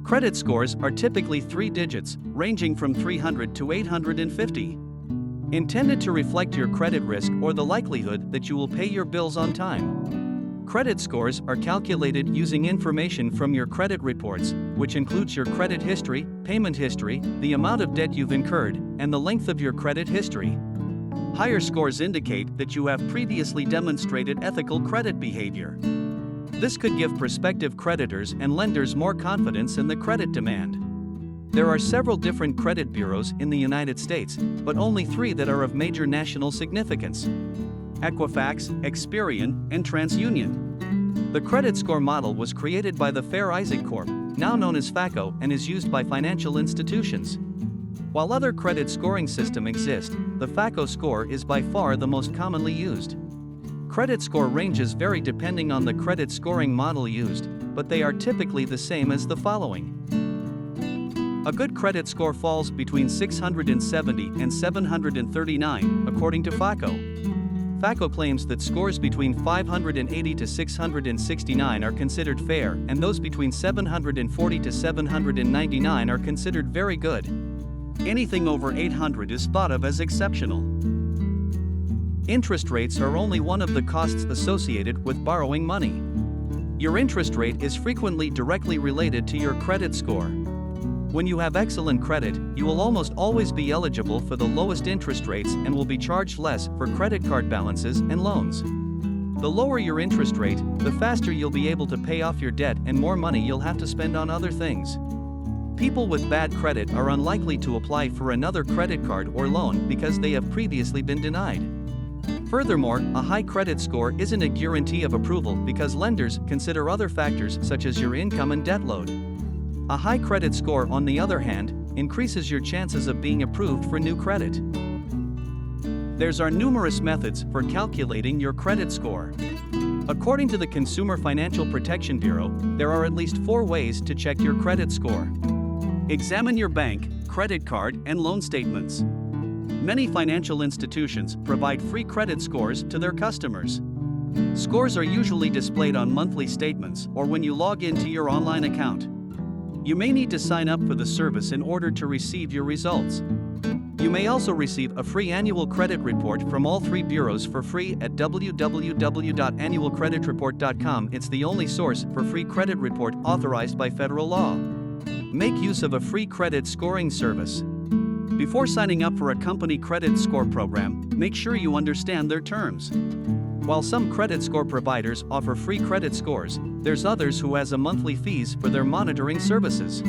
Credit scores are typically 3 digits, ranging from 300 to 850. Intended to reflect your credit risk or the likelihood that you will pay your bills on time. Credit scores are calculated using information from your credit reports, which includes your credit history, payment history, the amount of debt you've incurred, and the length of your credit history. Higher scores indicate that you have previously demonstrated ethical credit behavior. This could give prospective creditors and lenders more confidence in the credit demand. There are several different credit bureaus in the United States, but only 3 that are of major national significance: Equifax, Experian, and TransUnion. The credit score model was created by the Fair Isaac Corp., now known as FACO, and is used by financial institutions. While other credit scoring systems exist, the FACO score is by far the most commonly used. Credit score ranges vary depending on the credit scoring model used, but they are typically the same as the following. A good credit score falls between 670 and 739, according to FACO. FACO claims that scores between 580 to 669 are considered fair, and those between 740 to 799 are considered very good. Anything over 800 is thought of as exceptional. Interest rates are only one of the costs associated with borrowing money. Your interest rate is frequently directly related to your credit score. When you have excellent credit, you will almost always be eligible for the lowest interest rates and will be charged less for credit card balances and loans. The lower your interest rate, the faster you'll be able to pay off your debt and more money you'll have to spend on other things. People with bad credit are unlikely to apply for another credit card or loan because they have previously been denied. Furthermore, a high credit score isn't a guarantee of approval because lenders consider other factors such as your income and debt load. A high credit score, on the other hand, increases your chances of being approved for new credit. There are numerous methods for calculating your credit score. According to the Consumer Financial Protection Bureau, there are at least 4 ways to check your credit score. Examine your bank, credit card, and loan statements. Many financial institutions provide free credit scores to their customers. Scores are usually displayed on monthly statements or when you log into your online account. You may need to sign up for the service in order to receive your results. You may also receive a free annual credit report from all 3 bureaus for free at www.annualcreditreport.com. It's the only source for free credit report authorized by federal law. Make use of a free credit scoring service. Before signing up for a company credit score program, make sure you understand their terms. While some credit score providers offer free credit scores, there's others who has a monthly fees for their monitoring services.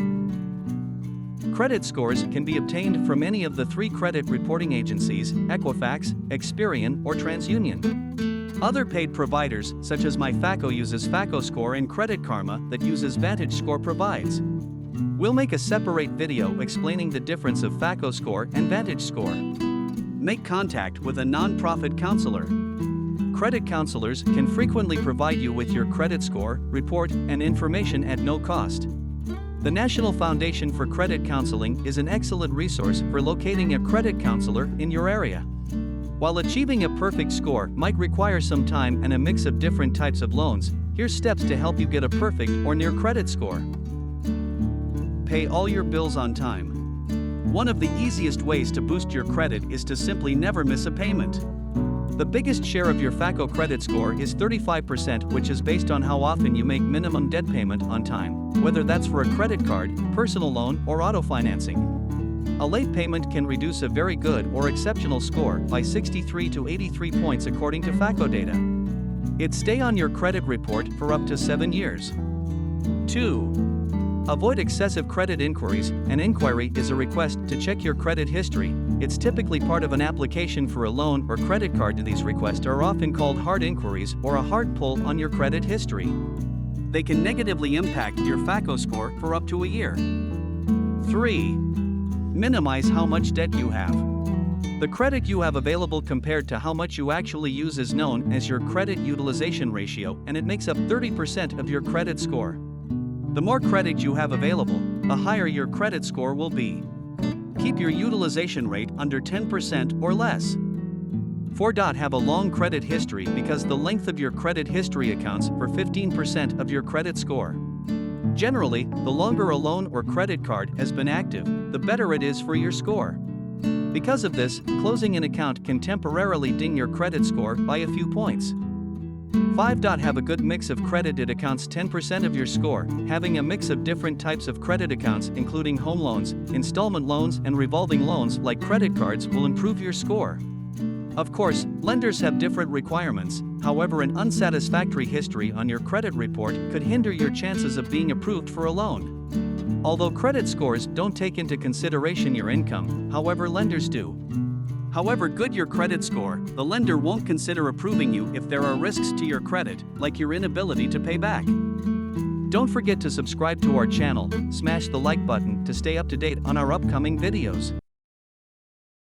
Credit scores can be obtained from any of the 3 credit reporting agencies, Equifax, Experian, or TransUnion. Other paid providers, such as MyFACO, uses FACO Score, and Credit Karma that uses VantageScore provides. We'll make a separate video explaining the difference of FACO Score and VantageScore. Make contact with a nonprofit counselor. Credit counselors can frequently provide you with your credit score, report, and information at no cost. The National Foundation for Credit Counseling is an excellent resource for locating a credit counselor in your area. While achieving a perfect score might require some time and a mix of different types of loans, here's steps to help you get a perfect or near credit score. Pay all your bills on time. One of the easiest ways to boost your credit is to simply never miss a payment. The biggest share of your FACO credit score is 35%, which is based on how often you make minimum debt payment on time, whether that's for a credit card, personal loan, or auto financing. A late payment can reduce a very good or exceptional score by 63 to 83 points according to FACO data. It'd stay on your credit report for up to 7 years. 2. Avoid excessive credit inquiries. An inquiry is a request to check your credit history. It's typically part of an application for a loan or credit card. These requests are often called hard inquiries or a hard pull on your credit history. They can negatively impact your FACO score for up to a year. 3. Minimize how much debt you have. The credit you have available compared to how much you actually use is known as your credit utilization ratio, and it makes up 30% of your credit score. The more credit you have available, the higher your credit score will be. Keep your utilization rate under 10% or less. 4. Have a long credit history because the length of your credit history accounts for 15% of your credit score. Generally, the longer a loan or credit card has been active, the better it is for your score. Because of this, closing an account can temporarily ding your credit score by a few points. 5. Have a good mix of credit. It accounts 10% of your score. Having a mix of different types of credit accounts, including home loans, installment loans, and revolving loans like credit cards, will improve your score. Of course, lenders have different requirements, however, an unsatisfactory history on your credit report could hinder your chances of being approved for a loan. Although credit scores don't take into consideration your income, however, lenders do. However good your credit score, the lender won't consider approving you if there are risks to your credit, like your inability to pay back. Don't forget to subscribe to our channel, smash the like button to stay up to date on our upcoming videos.